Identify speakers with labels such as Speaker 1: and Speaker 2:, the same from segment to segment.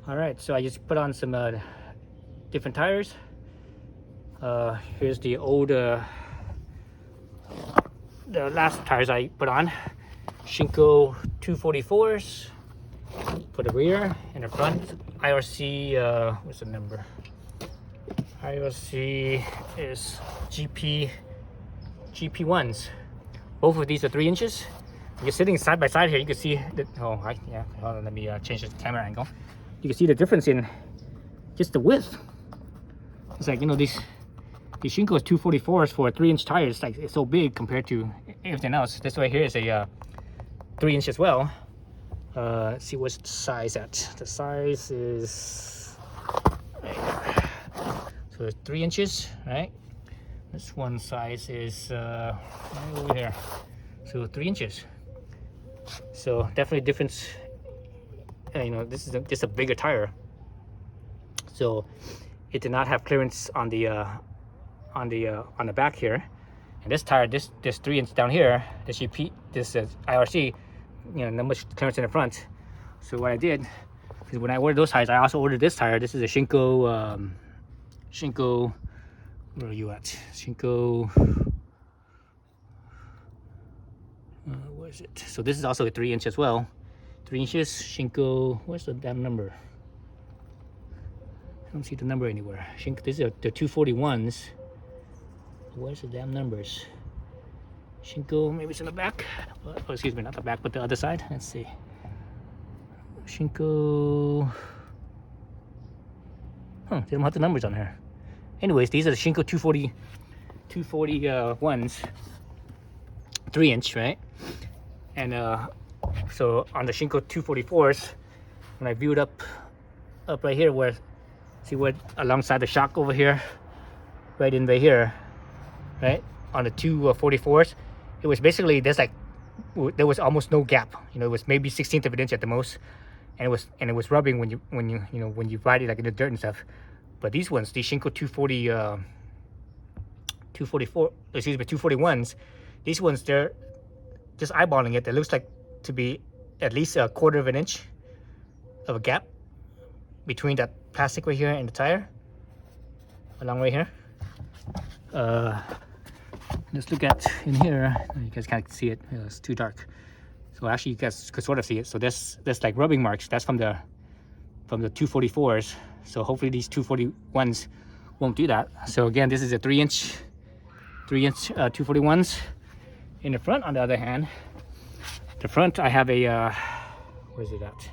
Speaker 1: All right, so I just put on some different tires. Here's the old, the last tires I put on. Shinko 244s for the rear and the front. IRC, what's the number? IRC is GP1s. Both of these are 3 inches. You're sitting side by side here, you can see that. Oh, yeah. Hold on, let me change the camera angle. You can see the difference in just the width. It's like, you know, these Shinko's 244s for a 3-inch tire. It's like, it's so big compared to everything else. This right here is a 3 inch as well. Let's see what's the size at. The size is right there. So it's 3 inches, right? This one size is right over here. So 3 inches. So definitely difference. You know, this is just a bigger tire. So it did not have clearance on the back here. And this tire, this 3 inch down here, this GP, this IRC, you know, not much clearance in the front. So what I did is when I ordered those tires, I also ordered this tire. This is a Shinko. Shinko, where are you at? Shinko. Where is it? So this is also a 3 inch as well. 3 inches. Shinko. Where's the damn number? I don't see the number anywhere. Shinko. These are the 241s. Where's the damn numbers? Shinko, maybe it's in the back. Oh, excuse me, not the back, but the other side. Let's see. Shinko. They don't have the numbers on here. Anyways, these are the Shinko 241s, 3 inch, right? And so on the Shinko 244s, when I viewed up right here, where see what alongside the shock over here, right here, right on the 244s, it was basically there was almost no gap. You know, it was maybe 1/16 of an inch at the most, and it was rubbing when you ride it like in the dirt and stuff. But these ones, these Shinko 241s, these ones, they're just eyeballing it. It looks like to be at least 1/4 of an inch of a gap between that plastic right here and the tire, along right here. Let's look at in here. You guys can't see it. It's too dark. So actually, you guys could sort of see it. So there's like rubbing marks. That's from the 244s. So hopefully these 241s won't do that. So again, this is a 3 inch 241s. In the front, on the other hand, the front I have a where's it at?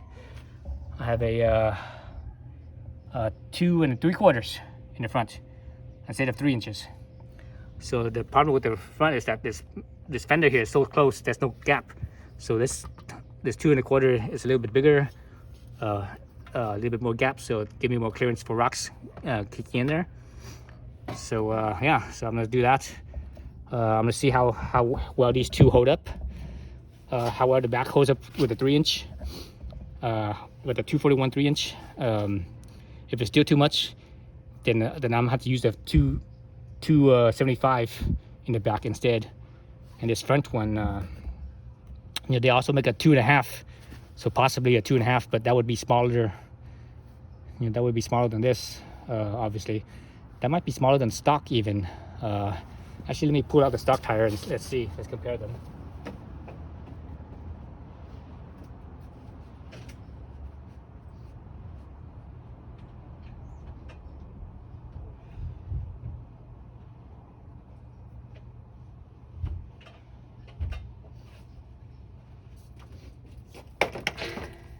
Speaker 1: I have a 2 3/4 in the front instead of 3 inches. So the problem with the front is that this fender here is so close, there's no gap. So this 2 1/4 is a little bit bigger, a little bit more gap, so give me more clearance for rocks kicking in there. So yeah, so I'm gonna do that. I'm gonna see how well these two hold up, how well the back holds up with the 3 inch, with the 241 3 inch. If it's still too much, then I'm gonna have to use the 275 in the back instead. And this front one, you know, they also make a 2.5, so possibly a 2.5, but that would be smaller. You know, that would be smaller than this, obviously. That might be smaller than stock even. Actually, let me pull out the stock tire and let's see. Let's compare them.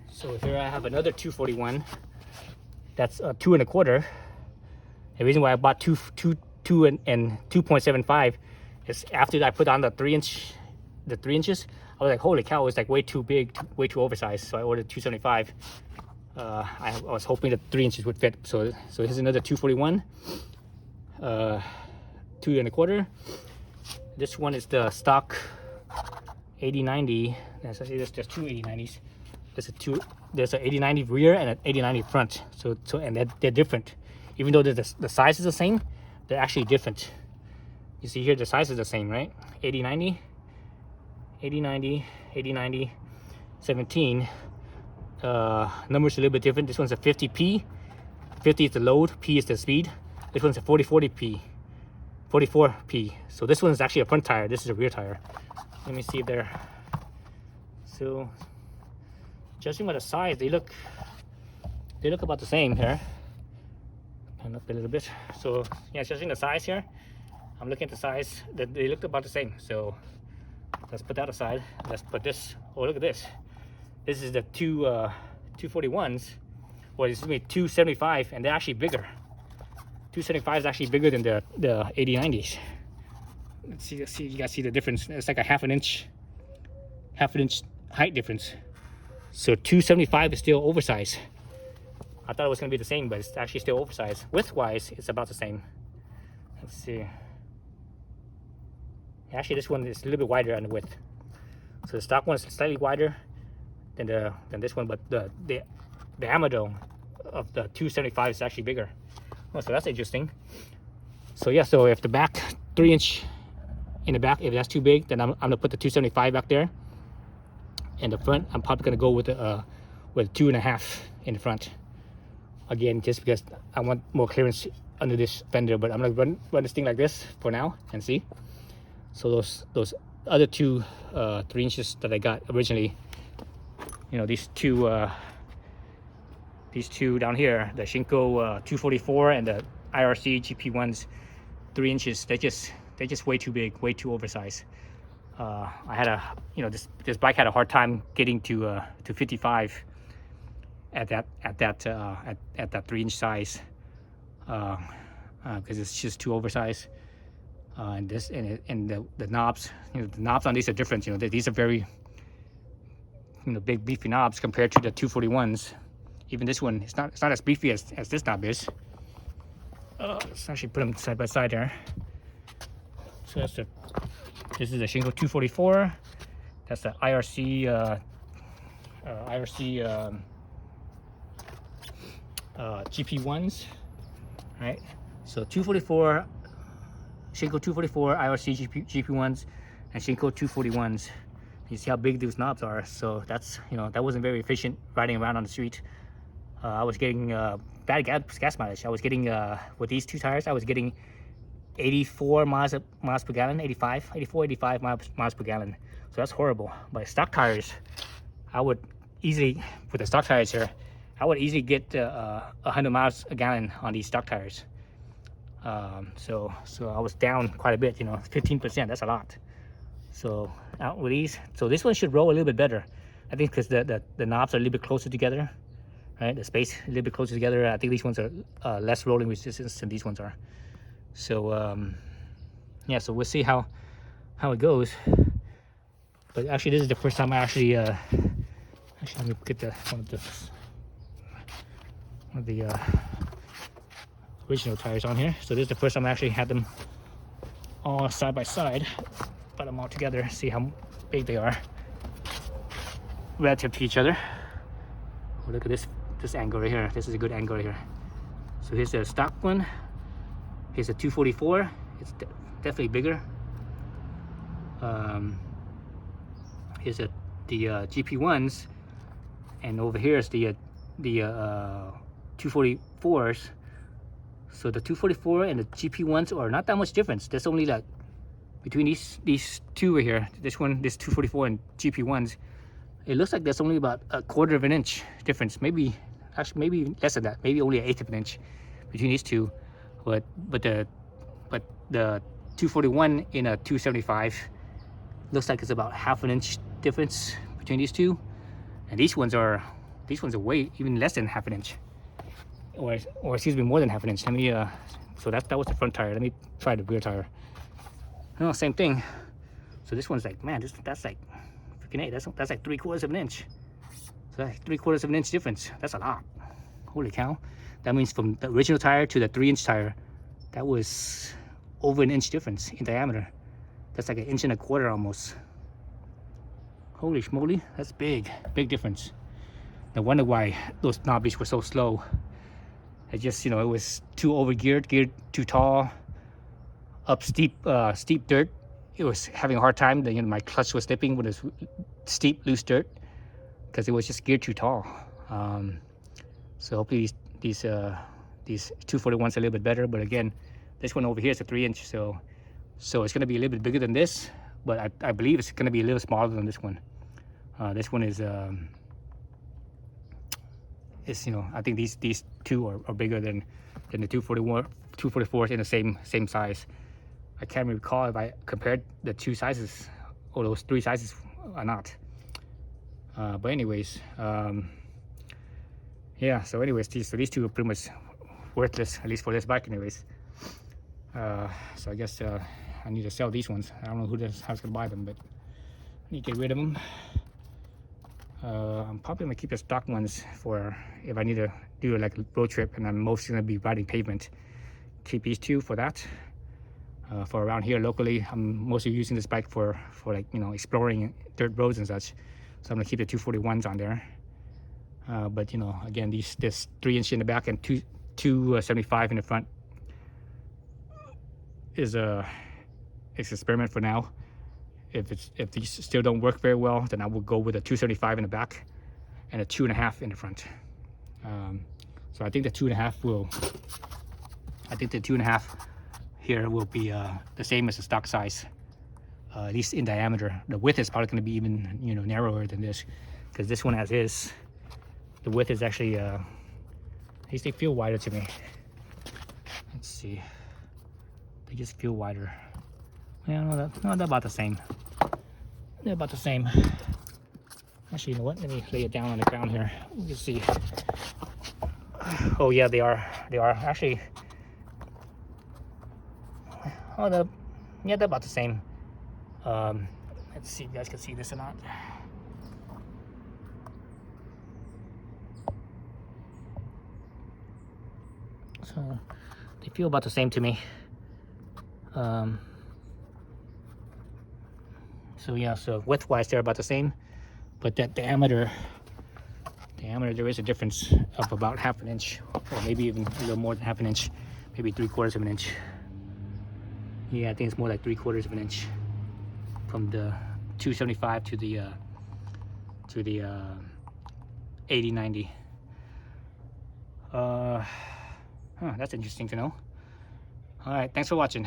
Speaker 1: So here I have another 241. That's 2 1/4. The reason why I bought 2 and 2.75 is after I put on the 3 inches, I was like, holy cow, it's like way too big, way too oversized. So I ordered 275. I was hoping that 3 inches would fit. So here's another 241, 2 1/4. This one is the stock 8090. There's two 8090s. There's an 8090 rear and an 8090 front. So and they're different. Even though the size is the same, they're actually different. You see here the size is the same, right? 8090, 8090, 8090, 17. Numbers a little bit different. This one's a 50p. 50 is the load, p is the speed. This one's a 40p. 44p. So this one is actually a front tire. This is a rear tire. Let me see if they're, so judging by the size, they look about the same here. Turn up a little bit. So yeah, judging the size here, I'm looking at the size that they look about the same. So let's put that aside. Let's put this. Oh, look at this. This is the 241s, or excuse me, 275, and they're actually bigger. 275 is actually bigger than the 8090s. Let's see, you guys see the difference. It's like a half an inch height difference. So 275 is still oversized. I thought it was going to be the same, but it's actually still oversized. Width-wise, it's about the same. Let's see. Actually, this one is a little bit wider on the width. So the stock one is slightly wider than this one, but the diameter of the 275 is actually bigger. Oh, so that's interesting. So yeah, so if the back 3-inch in the back, if that's too big, then I'm gonna put the 275 back there. And the front, I'm probably gonna go with a 2.5 in the front. Again, just because I want more clearance under this fender, but I'm gonna run this thing like this for now and see. So those other two 3 inches that I got originally, you know, these two down here, the Shinko 244 and the IRC GP1s 3 inches, they're just way too big, way too oversized. I had this bike had a hard time getting to 55 at that 3-inch size, because it's just too oversized. And the knobs, the knobs on these are different. These are very, big beefy knobs compared to the 241s. Even this one, it's not as beefy as this knob is. Let's actually put them side by side here. So this is a Shinko 244. That's the IRC GP1s, right? So 244, Shinko 244 IRC GP1s, and Shinko 241s. You see how big these knobs are. So that's, that wasn't very efficient riding around on the street. I was getting bad gas mileage. I was getting, with these two tires, I was getting 84 miles per gallon, 85 miles per gallon. So that's horrible. But stock tires, I would easily, with the stock tires here, I would easily get 100 miles a gallon on these stock tires. So I was down quite a bit, 15%, that's a lot. So out with these, so this one should roll a little bit better. I think because the knobs are a little bit closer together, right? The space a little bit closer together. I think these ones are less rolling resistance than these ones are. So yeah, so we'll see how it goes. But actually, this is the first time I actually let me get one of the original tires on here. So this is the first time I actually had them all side by side, put them all together, see how big they are relative to each other. Oh, look at this angle right here. This is a good angle right here. So here's the stock one. Here's a 244. It's definitely bigger. Here's the GP1s, and over here is the 244s. So the 244 and the GP1s are not that much difference. There's only like between these two right here, this 244 and GP1s, it looks like there's only about 1/4 of an inch difference. Maybe less than that. Maybe only 1/8 of an inch between these two. But the 241 in a 275 looks like it's about 1/2 inch difference between these two, and these ones are way even less than 1/2 inch, or excuse me, more than 1/2 inch. Let me so that was the front tire. Let me try the rear tire. No, same thing. So this one's like, man, that's like freaking A. That's like 3/4 of an inch. So that's 3/4 of an inch difference. That's a lot. Holy cow. That means from the original tire to the 3-inch tire, that was over 1 inch difference in diameter. That's like 1.25 inches almost. Holy schmoly, that's big difference. No wonder why those knobbies were so slow. It just, it was too overgeared, geared too tall, up steep dirt. It was having a hard time. My clutch was slipping with this steep, loose dirt because it was just geared too tall. So hopefully these 241s are a little bit better. But again, this one over here is a 3-inch, so it's going to be a little bit bigger than this, but I believe it's going to be a little smaller than this one. This one is I think these two are bigger than the 244s in the same size. I can't recall if I compared the two sizes or those three sizes or not. But anyways, yeah. So anyways, these two are pretty much worthless, at least for this bike, anyways. So I guess I need to sell these ones. I don't know how's gonna buy them, but I need to get rid of them. I'm probably gonna keep the stock ones for if I need to do like a road trip and I'm mostly gonna be riding pavement. Keep these two for that. For around here locally, I'm mostly using this bike for like exploring dirt roads and such. So I'm gonna keep the 241s on there. But again, this 3-inch in the back and 275 in the front is a experiment for now. If these still don't work very well, then I will go with a 275 in the back and a 2.5 in the front. So I think the 2.5 will. I think the 2.5 here will be the same as the stock size, at least in diameter. The width is probably going to be even narrower than this, because this one as is, the width is actually at least they feel wider to me. Let's see, they just feel wider. Yeah, no, they're about the same. They're about the same. Actually, you know what? Let me lay it down on the ground here. You can see. Oh yeah, they are. They are actually. Oh, they're about the same. Let's see if you guys can see this or not. So they feel about the same to me. So yeah, so width-wise they're about the same, but that diameter there is a difference of about 1/2 inch, or maybe even a little more than 1/2 inch, maybe 3/4 of an inch. Yeah, I think it's more like 3/4 of an inch from the 275 to the 8090. That's interesting to know. All right, thanks for watching.